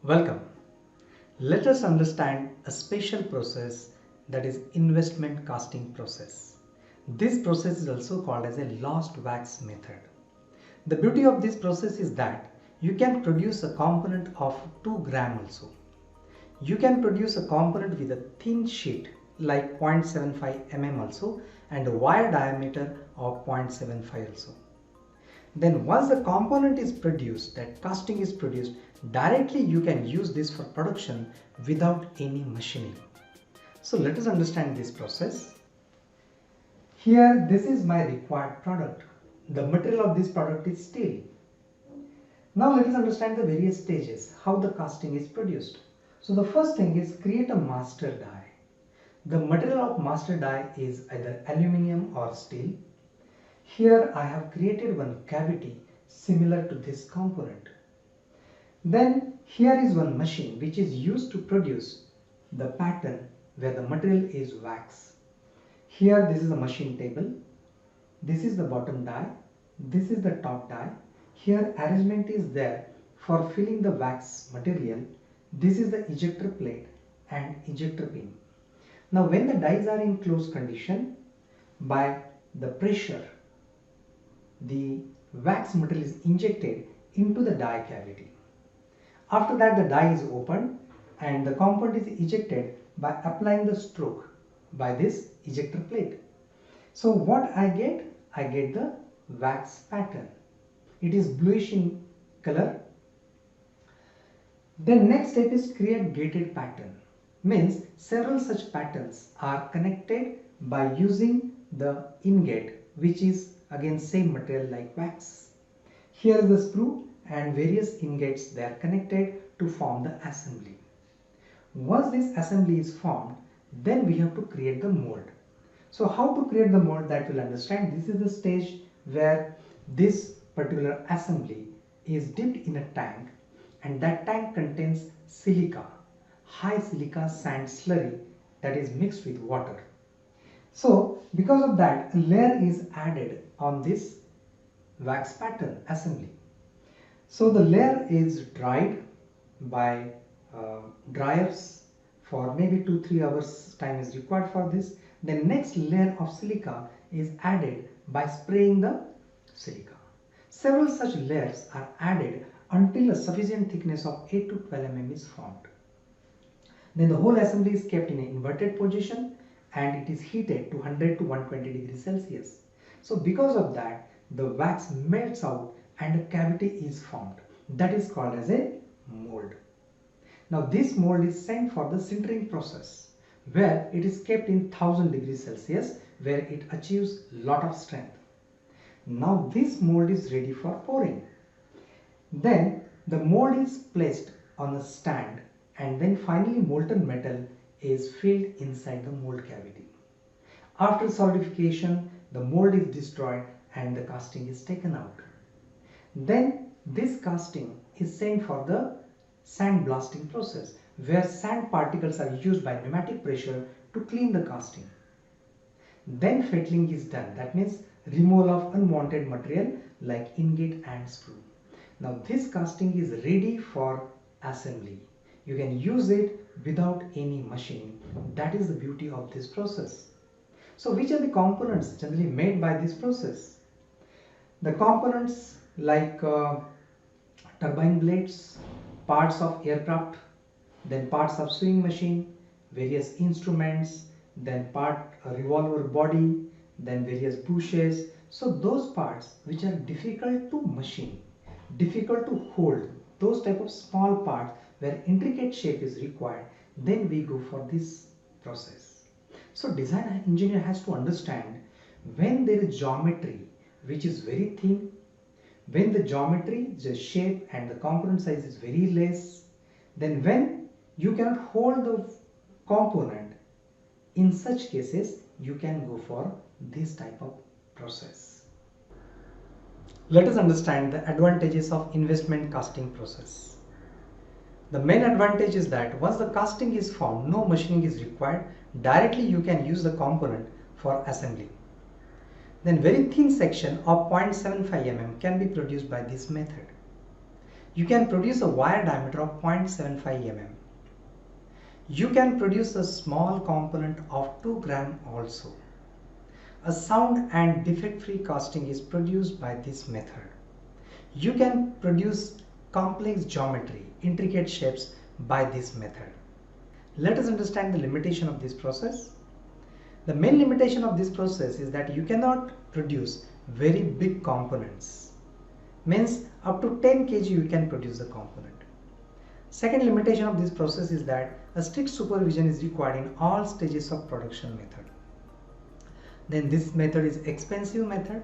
Welcome. Let us understand a special process, that is investment casting process. This process is also called as a lost wax method. The beauty of this process is that you can produce a component of 2 gram also. You can produce a component with a thin sheet like 0.75 mm also and a wire diameter of 0.75 also. Then once the component is produced, that casting is produced, directly you can use this for production without any machining. So let us understand this process. Here this is my required product. The material of this product is steel. Now let us understand the various stages, how the casting is produced. So the first thing is create a master die. The material of master die is either aluminum or steel. Here I have created one cavity similar to this component. Then here is one machine which is used to produce the pattern where the material is wax. Here this is a machine table. This is the bottom die. This is the top die. Here arrangement is there for filling the wax material. This is the ejector plate and ejector pin. Now when the dies are in closed condition, by the pressure, the wax material is injected into the die cavity. After that the die is opened and the component is ejected by applying the stroke by this ejector plate. So what I get? I get the wax pattern. It is bluish in color. Then next step is create gated pattern. Means several such patterns are connected by using the ingot, which is again same material like wax. Here is the sprue and various ingots, they are connected to form the assembly. Once this assembly is formed, then we have to create the mold. So how to create the mold, that we'll understand. This is the stage where this particular assembly is dipped in a tank and that tank contains silica, high silica sand slurry that is mixed with water. So because of that, a layer is added on this wax pattern assembly. So the layer is dried by dryers for maybe 2-3 hours time is required for this. The next layer of silica is added by spraying the silica. Several such layers are added until a sufficient thickness of 8 to 12 mm is formed. Then the whole assembly is kept in an inverted position and it is heated to 100 to 120 degrees Celsius. So because of that, the wax melts out and a cavity is formed. That is called as a mold. Now this mold is sent for the sintering process, where it is kept in 1000 degrees Celsius, where it achieves lot of strength. Now this mold is ready for pouring. Then the mold is placed on a stand and then finally molten metal is filled inside the mold cavity. After solidification, the mold is destroyed and the casting is taken out. Then this casting is sent for the sand blasting process, where sand particles are used by pneumatic pressure to clean the casting. Then fettling is done, that means removal of unwanted material like ingot and sprue. Now this casting is ready for assembly. You can use it without any machining. That is the beauty of this process. So which are the components generally made by this process? The components like turbine blades, parts of aircraft, then parts of sewing machine, various instruments, then revolver body, then various bushes. So those parts which are difficult to machine, difficult to hold, those type of small parts where intricate shape is required, then we go for this process. So design engineer has to understand when there is geometry which is very thin, when the geometry, the shape and the component size is very less, then when you cannot hold the component, in such cases you can go for this type of process. Let us understand the advantages of investment casting process. The main advantage is that once the casting is formed, no machining is required. Directly you can use the component for assembly. Then very thin section of 0.75 mm can be produced by this method. You can produce a wire diameter of 0.75 mm. You can produce a small component of 2 gram also. A sound and defect-free casting is produced by this method. You can produce complex geometry, intricate shapes by this method. Let us understand the limitation of this process. The main limitation of this process is that you cannot produce very big components. Means up to 10 kg you can produce the component. Second limitation of this process is that a strict supervision is required in all stages of production method. Then this method is expensive method.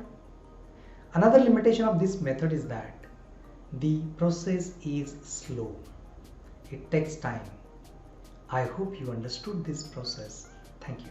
Another limitation of this method is that the process is slow. It takes time. I hope you understood this process. Thank you.